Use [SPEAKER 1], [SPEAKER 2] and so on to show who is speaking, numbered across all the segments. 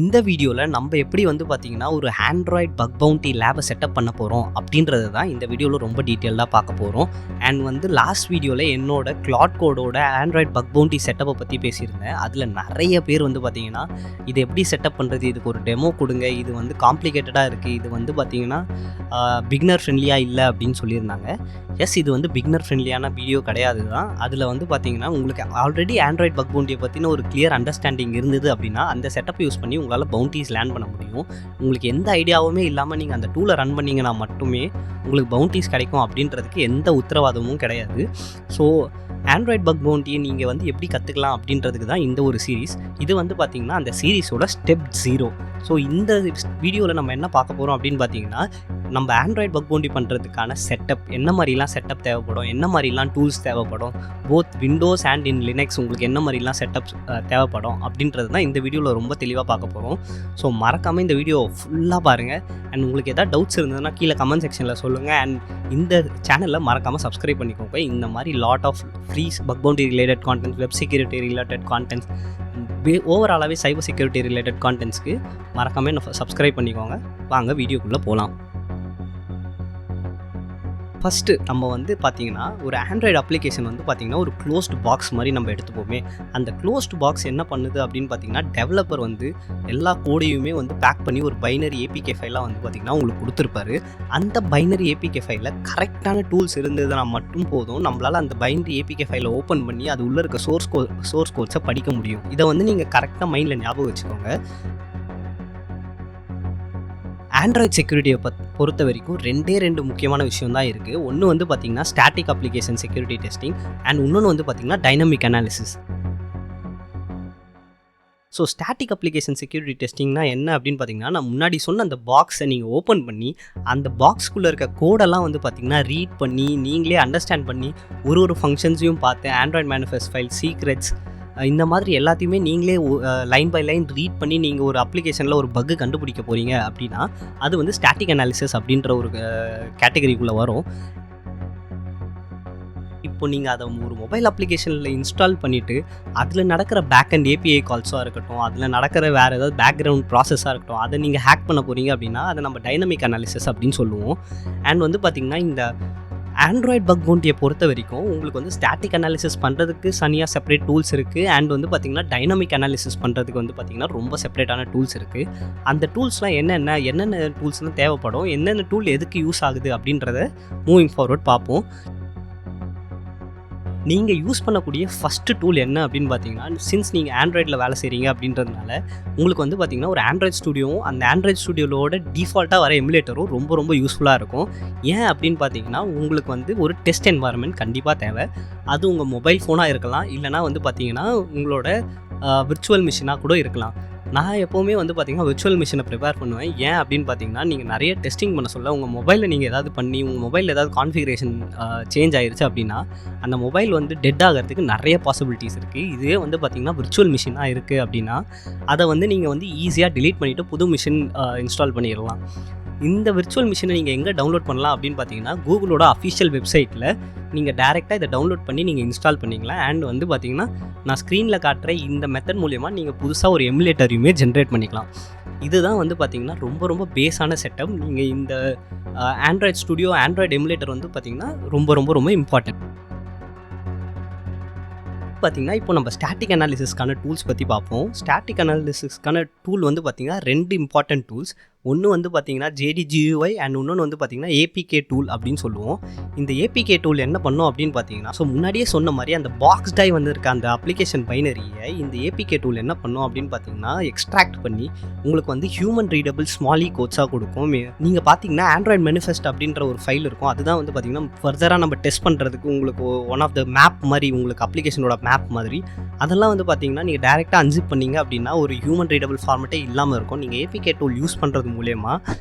[SPEAKER 1] இந்த வீடியோவில் நம்ம எப்படி பார்த்தீங்கன்னா ஒரு ஆண்ட்ராய்ட் பக் பவுண்டி லேபை செட்டப் பண்ண போகிறோம் அப்படின்றது தான் இந்த வீடியோவில் ரொம்ப டீட்டெயிலாக பார்க்க போகிறோம். அண்ட் லாஸ்ட் வீடியோவில் என்னோட கிளாட் கோடோட ஆண்ட்ராய்ட் பக் பவுண்டி செட்டப்பை பற்றி பேசியிருந்தேன். அதில் நிறைய பேர் பார்த்தீங்கன்னா இது எப்படி செட்டப் பண்ணுறது, இதுக்கு ஒரு டெமோ கொடுங்க, இது காம்ப்ளிகேட்டடாக இருக்குது, இது பார்த்தீங்கன்னா பிகினர் ஃப்ரெண்ட்லியாக இல்லை அப்படின்னு சொல்லியிருந்தாங்க. எஸ், இது பிகினர் ஃப்ரெண்ட்லியான வீடியோ கிடையாது தான். அதில் பார்த்தீங்கன்னா உங்களுக்கு ஆல்ரெடி ஆண்ட்ராய்ட் பக் பவுண்டியை பற்றின ஒரு கிளியர் அண்டர்ஸ்டாண்டிங் இருந்தது அப்படின்னா அந்த செட்டப் யூஸ் பண்ணி உங்களால் பவுண்டீஸ் லேண்ட் பண்ண முடியும். உங்களுக்கு எந்த ஐடியாவுமே இல்லாமல் நீங்கள் அந்த டூலை ரன் பண்ணிங்கன்னா மட்டுமே உங்களுக்கு பவுண்டீஸ் கிடைக்கும் அப்படின்றதுக்கு எந்த உத்தரவாதமும் கிடையாது. ஸோ ஆண்ட்ராய்ட் பக் பவுண்டியை நீங்கள் எப்படி கற்றுக்கலாம் அப்படின்றதுக்கு தான் இந்த ஒரு சீரீஸ். இது பார்த்தீங்கன்னா அந்த சீரீஸோட ஸ்டெப் 0. ஸோ இந்த வீடியோவில் நம்ம என்ன பார்க்க போகிறோம் அப்படின்னு பார்த்தீங்கன்னா நம்ம ஆண்ட்ராய்ட் பக் பவுண்டி பண்ணுறதுக்கான செட்டப், என்ன மாதிரிலாம் செட்டப் தேவைப்படும், என்ன மாதிரிலாம் டூல்ஸ் தேவைப்படும், both Windows and in Linux உங்களுக்கு என்ன மாதிரிலாம் செட்டப்ஸ் தேவைப்படும் அப்படின்றது தான் இந்த வீடியோவில் ரொம்ப தெளிவாக பார்க்க போகிறோம். ஸோ மறக்காமல் இந்த வீடியோ ஃபுல்லாக பாருங்கள். அண்ட் உங்களுக்கு எதாவது டவுட்ஸ் இருந்ததுன்னா கீழே கமெண்ட் செக்ஷனில் சொல்லுங்கள். அண்ட் இந்த சேனலில் மறக்காமல் சப்ஸ்கிரைப் பண்ணிக்கோங்க. இந்த மாதிரி lot of free bug bounty related contents, web security related contents, ஓவராலாகவே சைபர் செக்யூரிட்டி ரிலேட்டட் கான்டென்ட்ஸ்க்கு மறக்காமல் சப்ஸ்கிரைப் பண்ணிக்கோங்க. வாங்க வீடியோக்குள்ளே போகலாம். ஃபஸ்ட்டு நம்ம பார்த்தீங்கன்னா ஒரு ஆண்ட்ராய்டு அப்ளிகேஷன் பார்த்தீங்கன்னா ஒரு க்ளோஸ்டு பாக்ஸ் மாதிரி நம்ம எடுத்துப்போமே. அந்த க்ளோஸ்டு பாக்ஸ் என்ன பண்ணுது அப்படின்னு பார்த்தீங்கன்னா டெவலப்பர் எல்லா கோடையுமே பேக் பண்ணி ஒரு பைனரி ஏபிகே ஃபைலாக பார்த்தீங்கன்னா உங்களுக்கு கொடுத்துருப்பாரு. அந்த பைனரி ஏபிகே ஃபைலில் கரெக்டான டூல்ஸ் இருந்ததுன்னா மட்டும் போதும் நம்மளால் அந்த பைனரி ஏபிகே ஃபைலை ஓப்பன் பண்ணி அது உள்ளே இருக்க சோர்ஸ் கோட்ஸை படிக்க முடியும். இதை நீங்கள் கரெக்டாக மைண்டில் ஞாபகம் வச்சுக்கோங்க. ஆண்ட்ராய்ட் செக்யூரிட்டியை பொறுத்த வரைக்கும் ரெண்டு முக்கியமான விஷயம் தான் இருக்குது. ஒன்று பார்த்தீங்கன்னா static application security testing and இன்னொன்று பார்த்தீங்கன்னா dynamic analysis. So static application security டெஸ்டிங்னா என்ன அப்படின்னு பார்த்தீங்கன்னா நான் முன்னாடி சொன்ன அந்த பாக்ஸை நீங்கள் ஓப்பன் பண்ணி அந்த பாக்ஸ்குள்ளே இருக்க கோடெல்லாம் பார்த்தீங்கன்னா ரீட் பண்ணி நீங்களே அண்டர்ஸ்டாண்ட் பண்ணி ஒரு ஃபங்க்ஷன்ஸையும் பார்த்து ஆண்ட்ராய்ட் மேனிஃபெஸ்ட் ஃபைல், சீக்ரெட்ஸ், இந்த மாதிரி எல்லாத்தையுமே நீங்களே லைன் பை லைன் ரீட் பண்ணி நீங்கள் ஒரு அப்ளிகேஷனில் ஒரு பக்கு கண்டுபிடிக்க போகிறீங்க அப்படின்னா அது ஸ்டாட்டிக் அனாலிசிஸ் அப்படின்ற ஒரு கேட்டகரிக்குள்ளே வரும். இப்போ நீங்கள் அதை ஒரு மொபைல் அப்ளிகேஷனில் இன்ஸ்டால் பண்ணிவிட்டு அதில் நடக்கிற பேக் அண்ட் ஏபிஐ கால்ஸாக இருக்கட்டும், அதில் நடக்கிற வேறு ஏதாவது பேக்ரவுண்ட் ப்ராசஸாக இருக்கட்டும், அதை நீங்கள் ஹேக் பண்ண போகிறீங்க அப்படின்னா அதை நம்ம டைனமிக் அனாலிசிஸ் அப்படின்னு சொல்லுவோம். அண்ட் பார்த்திங்கன்னா இந்த ஆண்ட்ராய்ட் பக் பவுண்டியை பொறுத்த வரைக்கும் உங்களுக்கு ஸ்டாட்டிக் அனாலிசிஸ் பண்ணுறதுக்கு தனியாக செப்பரேட் டூல்ஸ் இருக்குது. அண்ட் பார்த்திங்கன்னா டைனமிக் அனாலிசிஸ் பண்ணுறதுக்கு பார்த்திங்கன்னா ரொம்ப செப்பரேட்டான டூல்ஸ் இருக்குது. அந்த டூல்ஸ்லாம் என்னென்ன டூல்ஸ்லாம் தேவைப்படும், என்னென்ன டூல் எதுக்கு யூஸ் ஆகுது அப்படின்றத மூவிங் ஃபார்வர்ட் பார்ப்போம். நீங்கள் யூஸ் பண்ணக்கூடிய ஃபஸ்ட்டு டூல் என்ன அப்படின்னு பார்த்தீங்கன்னா, சின்ஸ் நீங்கள் ஆண்ட்ராய்டில் வேலை செய்கிறீங்க அப்படின்றதுனால உங்களுக்கு பார்த்தீங்கன்னா ஒரு ஆண்ட்ராய்ட் ஸ்டுடியோவும் அந்த ஆண்ட்ராய்ட் ஸ்டுடியோவோட டிஃபால்ட்டாக வர எமுலேட்டரும் ரொம்ப யூஸ்ஃபுல்லாக இருக்கும். ஏன் அப்படின்னு பார்த்தீங்கன்னா உங்களுக்கு ஒரு டெஸ்ட் என்வாயர்மெண்ட் கண்டிப்பாக தேவை. அது உங்கள் மொபைல் ஃபோனாக இருக்கலாம், இல்லைனா பார்த்தீங்கன்னா உங்களோட விர்ச்சுவல் மிஷினாக கூட இருக்கலாம். நான் எப்போவுமே பார்த்தீங்கன்னா விர்ச்சுவல் மிஷினை ப்ரிப்பேர் பண்ணுவேன். ஏன் அப்படின்னு பார்த்தீங்கன்னா நீங்கள் நிறைய டெஸ்டிங் பண்ண சொல்ல உங்கள் மொபைலில் நீங்கள் ஏதாவது பண்ணி உங்கள் மொபைலில் ஏதாவது கான்ஃபிகரேஷன் சேஞ்ச் ஆகிருச்சு அப்படின்னா அந்த மொபைல் டெட் ஆகிறதுக்கு நிறைய பாசிபிலிட்டிஸ் இருக்குது. இதுவே பார்த்தீங்கன்னா விர்ச்சுவல் மிஷினாக இருக்குது அப்படின்னா அதை நீங்கள் ஈஸியாக டிலீட் பண்ணிவிட்டு புது மிஷின் இன்ஸ்டால் பண்ணிடலாம். இந்த விர்ச்சுவல் மிஷினை நீங்கள் எங்கே டவுன்லோட் பண்ணலாம் அப்படின்னு பார்த்தீங்கன்னா கூகுளோட அஃபிஷியல் வெப்சைட்டில் நீங்கள் டேரெக்டாக இதை டவுன்லோட் பண்ணி நீங்கள் இன்ஸ்டால் பண்ணிக்கலாம். அண்ட் பார்த்தீங்கன்னா நான் ஸ்க்ரீனில் காட்டுற இந்த மெத்தட் மூலமா நீங்கள் புதுசாக ஒரு எமுலேட்டரையுமே ஜென்ரேட் பண்ணிக்கலாம். இதுதான் பார்த்தீங்கன்னா ரொம்ப பேஸான செட்டப். நீங்கள் இந்த ஆண்ட்ராய்ட் ஸ்டுடியோ, ஆண்ட்ராய்டு எமுலேட்டர் பார்த்தீங்கன்னா ரொம்ப இம்பார்ட்டன்ட். பார்த்தீங்கன்னா இப்போ நம்ம ஸ்டாட்டிக் அனாலிசிஸ்க்கான டூல்ஸ் பற்றி பார்ப்போம். ஸ்டாட்டிக் அனாலிசிஸ்க்கான டூல் பார்த்தீங்கன்னா 2 இம்பார்ட்டன்ட் டூல்ஸ். ஒன்று பார்த்தீங்கன்னா JD-GUI அண்ட் இன்னொன்று பார்த்தீங்கன்னா APK டூல் அப்படின்னு சொல்லுவோம். இந்த APK டூல் என்ன பண்ணும் அப்படின்னு பார்த்தீங்கன்னா, ஸோ முன்னாடியே சொன்ன மாதிரி அந்த பாக்ஸ் டை இருக்க அந்த அப்ளிகேஷன் பைனரியை இந்த APK டூல் என்ன பண்ணும் அப்படின்னு பார்த்தீங்கன்னா எக்ஸ்ட்ராக்ட் பண்ணி உங்களுக்கு ஹியூமன் ரீடபிள் ஸ்மாலி கோட்ஸாக கொடுக்கும். நீங்கள் பார்த்தீங்கன்னா ஆண்ட்ராய்ட் மேனிஃபெஸ்ட் அப்படின்ற ஒரு ஃபைல் இருக்கும். அதுதான் பார்த்தீங்கன்னா ஃபர்தராக நம்ம டெஸ்ட் பண்ணுறதுக்கு உங்களுக்கு ஒன் ஆஃப் த மேப் மாதிரி, உங்களுக்கு அப்ளிகேஷனோட மேப் மாதிரி அதெல்லாம் பார்த்தீங்கன்னா நீங்கள் டேரெக்டாக அன்சிப் பண்ணிங்க அப்படின்னா ஒரு ஹியூமன் ரீடபிள் ஃபார்மேட்டே இல்லாமல் இருக்கும். நீங்கள் APK டூல் யூஸ் பண்ணுறது மூலமா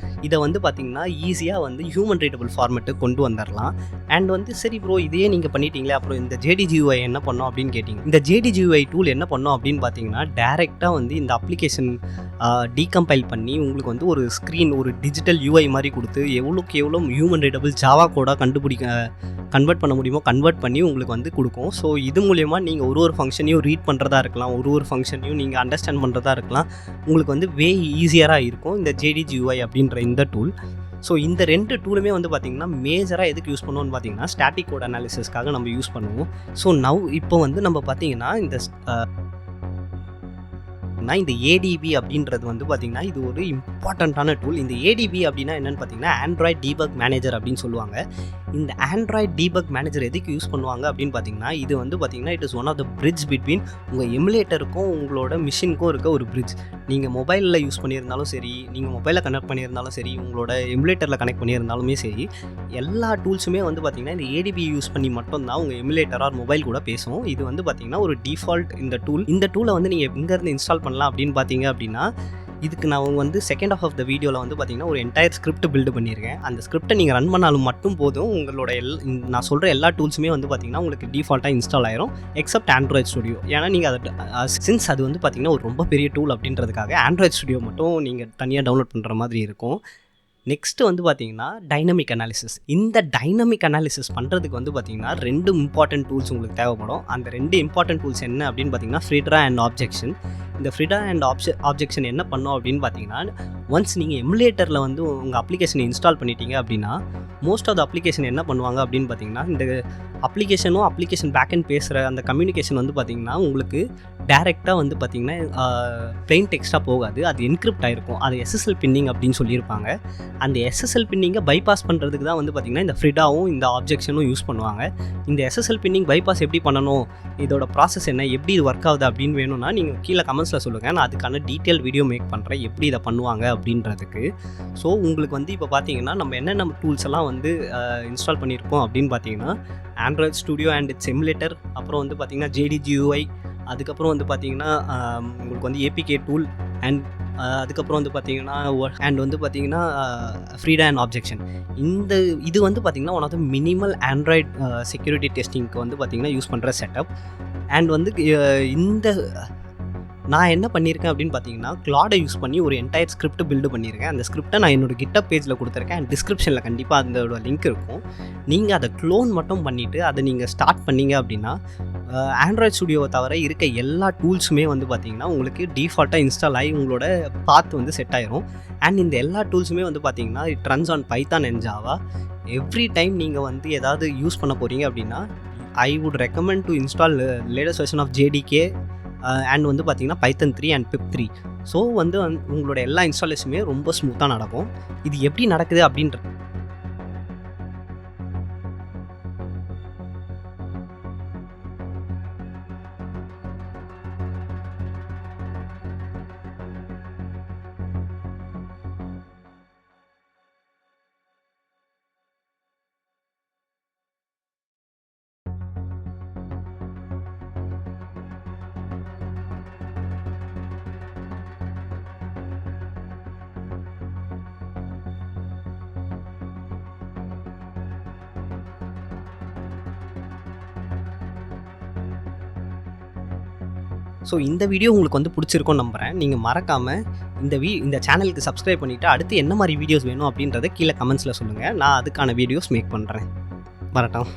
[SPEAKER 1] இதை வந்து பார்த்திங்கன்னா ஈஸியாக வந்து ஹியூமன் ரீடபிள் ஃபார்மேட்டு கொண்டு வந்துடலாம். அண்ட் வந்து சரி ப்ரோ இதையே நீங்கள் பண்ணிட்டீங்களே, அப்புறம் இந்த JD-GUI என்ன பண்ணோம் அப்படின்னு கேட்டிங்க. இந்த JD-GUI டூல் என்ன பண்ணோம் அப்படின்னு பார்த்தீங்கன்னா டேரெக்டாக வந்து இந்த அப்ளிகேஷன் டீகம்பைல் பண்ணி உங்களுக்கு வந்து ஒரு ஸ்க்ரீன், ஒரு டிஜிட்டல் UI மாதிரி கொடுத்து எவ்வளோக்கு எவ்வளோ ஹியூமன் ரீடபிள் ஜாவா கோடாக கன்வெர்ட் பண்ண முடியுமோ கன்வெர்ட் பண்ணி உங்களுக்கு வந்து கொடுக்கும். ஸோ இது மூலயமா நீங்கள் ஒரு ஃபங்க்ஷனையும் ரீட் பண்ணுறதா இருக்கலாம், ஒரு ஃபங்க்ஷனையும் நீங்கள் அண்டர்ஸ்டாண்ட் பண்ணுறதா இருக்கலாம். உங்களுக்கு வந்து ஈஸியராக இருக்கும் இந்த JD-GUI அப்படின்ற இந்த டூல். ஸோ இந்த 2 டூலுமே வந்து பார்த்திங்கன்னா மேஜராக எதுக்கு யூஸ் பண்ணுவோம்னு பார்த்தீங்கன்னா ஸ்டாட்டிக் கோட் அனாலிசிஸ்க்காக நம்ம யூஸ் பண்ணுவோம். ஸோ இப்போ வந்து நம்ம பார்த்திங்கன்னா இந்த ADB அப்படின்றது வந்து பார்த்திங்கன்னா இது ஒரு இம்பார்ட்டண்ட்டான டூல். இந்த ADB அப்படின்னா என்னென்னு பார்த்தீங்கன்னா ஆண்ட்ராய்ட் டீபக் மேனேஜர் அப்படின்னு சொல்லுவாங்க. இந்த ஆண்ட்ராய்ட் டீபக் மேனேஜர் எதுக்கு யூஸ் பண்ணுவாங்க அப்படின்னு பார்த்தீங்கன்னா இது வந்து பார்த்திங்கன்னா it is one of the bridge between உங்கள் எமுலேட்டருக்கும் உங்களோட மிஷினுக்கும் இருக்க ஒரு பிரிட்ஜ். நீங்கள் மொபைலில் யூஸ் பண்ணியிருந்தாலும் சரி, நீங்கள் மொபைலில் கனெக்ட் பண்ணியிருந்தாலும் சரி, உங்களோட எமுலேட்டரில் கனெக்ட் பண்ணியிருந்தாலுமே சரி, எல்லா டூல்ஸுமே வந்து பார்த்திங்கன்னா இந்த ADB யூஸ் பண்ணி மட்டும்தான் உங்கள் எமுலேட்டர் ஆர் மொபைல் கூட பேசும். இது வந்து பார்த்திங்கன்னா ஒரு டிஃபால்ட் இந்த டூலை வந்து நீங்கள் எங்கேருந்து இன்ஸ்டால் பண்ணலாம் அப்படின்னு பார்த்தீங்க அப்படின்னா இதுக்கு நான் வந்து செகண்ட் ஆஃப் த வீடியோவில் வந்து பார்த்திங்கன்னா ஒரு என்டையர் ஸ்கிரிப்ட் பில்டு பண்ணியிருக்கேன். அந்த ஸ்கிரிப்டை நீங்கள் ரன் பண்ணாலும் மட்டும் போதும் உங்களோட நான் சொல்கிற எல்லா டூல்ஸுமே வந்து பார்த்திங்கன்னா உங்களுக்கு டிஃபால்ட்டாக இன்ஸ்டால் ஆயிரும் எக்ஸப்ட் ஆண்ட்ராய்ட் ஸ்டுடியோ. ஏன்னா நீங்கள் சின்ஸ் அது வந்து பார்த்திங்கன்னா ஒரு ரொம்ப பெரிய டூல் அப்படின்றதுக்காக ஆண்ட்ராய்ட் ஸ்டுடியோ மட்டும் நீங்கள் தனியாக டவுன்லோட் பண்ணுற மாதிரி இருக்கும். நெக்ஸ்ட்டு வந்து பார்த்திங்கன்னா டைனமிக் அனாலிசிஸ். இந்த டைனமிக் அனாலிசிஸ் பண்ணுறதுக்கு வந்து பார்த்திங்கன்னா 2 இம்பார்ட்டன்ட் டூல்ஸ் உங்களுக்கு தேவைப்படும். அந்த 2 இம்பார்ட்டன்ட் டூல்ஸ் என்ன அப்படின்னு பார்த்திங்கன்னா ஃப்ரிடா அண்ட் ஆப்ஜெக்ஷன். இந்த ஃப்ரிடா அண்ட் ஆப்ஜெக்ஷன் என்ன பண்ணோம் அப்படின்னு பார்த்தீங்கன்னா ஒன்ஸ் நீங்கள் எமுலேட்டரில் வந்து உங்கள் அப்ளிகேஷனை இன்ஸ்டால் பண்ணிட்டீங்க அப்படின்னா மோஸ்ட் ஆஃப் த அப்ளிகேஷன் என்ன பண்ணுவாங்க அப்படின்னு பார்த்தீங்கன்னா இந்த அப்ளிகேஷன் பேக்கெண்ட் பேசுகிற அந்த கம்யூனிகேஷன் வந்து பார்த்திங்கன்னா உங்களுக்கு டேரெக்டாக வந்து பார்த்திங்கன்னா ப்ளெயின் டெக்ஸ்ட்டாக போகாது, அது என்கிரிப்ட் ஆகிருக்கும். அது SSL பின்னிங் அப்படின்னு சொல்லியிருப்பாங்க. அந்த SSL பின்னிங்கை பைபாஸ் பண்ணுறதுக்கு தான் வந்து பார்த்திங்கன்னா இந்த ஃப்ரிடாவும் இந்த ஆப்ஜெக்ஷனும் யூஸ் பண்ணுவாங்க. இந்த SSL பின்னிங் பைபாஸ் எப்படி பண்ணணும், இதோட ப்ராசஸ் என்ன, எப்படி இது ஒர்க் ஆகுது அப்படின்னு வேணும்னா நீங்கள் கீழே கமெண்ட்ஸில் சொல்லுங்கள். நான் அதுக்கான டீட்டெயில் வீடியோ மேக் பண்ணுறேன் எப்படி இதை பண்ணுவாங்க அப்படின்றதுக்கு. ஸோ உங்களுக்கு வந்து இப்போ பார்த்தீங்கன்னா நம்ம என்னென்ன டூல்ஸ் எல்லாம் வந்து இன்ஸ்டால் பண்ணியிருக்கோம் அப்படின்னு பார்த்தீங்கன்னா Android studio and it's emulator, அப்புறம் வந்து பார்த்திங்கன்னா JD-GUI, அதுக்கப்புறம் வந்து பார்த்திங்கன்னா உங்களுக்கு வந்து APK டூல் அண்ட் அதுக்கப்புறம் வந்து பார்த்திங்கன்னா ஃப்ரிடா அண்ட் ஆப்ஜெக்ஷன். இது வந்து பார்த்திங்கன்னா one of the minimal android security டெஸ்டிங்க்கு வந்து பார்த்திங்கன்னா யூஸ் பண்ணுற செட்டப். அண்ட் வந்து நான் என்ன பண்ணியிருக்கேன் அப்படின்னு பார்த்தீங்கன்னா கிளாடை யூஸ் பண்ணி ஒரு என்டையர் ஸ்கிரிப்ட் பில்டு பண்ணியிருக்கேன். அந்த ஸ்கிரிப்டை நான் என்னோட GitHub பேஜில் கொடுத்துருக்கேன். அண்ட் டிஸ்கிரிப்ஷனில் கண்டிப்பாக அதோட லிங்க் இருக்கும். நீங்கள் அதை க்ளோன் மட்டும் பண்ணிவிட்டு அதை நீங்கள் ஸ்டார்ட் பண்ணிங்க அப்படின்னா ஆண்ட்ராய்ட் ஸ்டுடியோவை தவிர இருக்க எல்லா டூல்ஸுமே வந்து பார்த்திங்கன்னா உங்களுக்கு டிஃபால்ட்டாக இன்ஸ்டால் ஆகி உங்களோட பாத் வந்து செட் ஆயிரும். அண்ட் இந்த எல்லா டூல்ஸுமே வந்து பார்த்திங்கன்னா it runs on Python and Java. Every time நீங்கள் வந்து ஏதாவது யூஸ் பண்ண போகிறீங்க அப்படின்னா I would recommend to install latest version of JDK and வந்து பார்த்திங்கன்னா Python 3 அண்ட் Pip 3. ஸோ வந்து உங்களோட எல்லா இன்ஸ்டாலேஷனுமே ரொம்ப ஸ்மூத்தாக நடக்கும். இது எப்படி நடக்குது அப்படின்றது ஸோ இந்த வீடியோ உங்களுக்கு வந்து பிடிச்சிருக்கும்னு நம்புகிறேன். நீங்கள் மறக்காமல் இந்த சேனலுக்கு சப்ஸ்கிரைப் பண்ணிவிட்டு அடுத்து என்ன மாதிரி வீடியோஸ் வேணும் அப்படின்றத கீழே கமெண்ட்ஸில் சொல்லுங்கள். நான் அதுக்கான வீடியோஸ் மேக் பண்ணுறேன். வரட்டும்.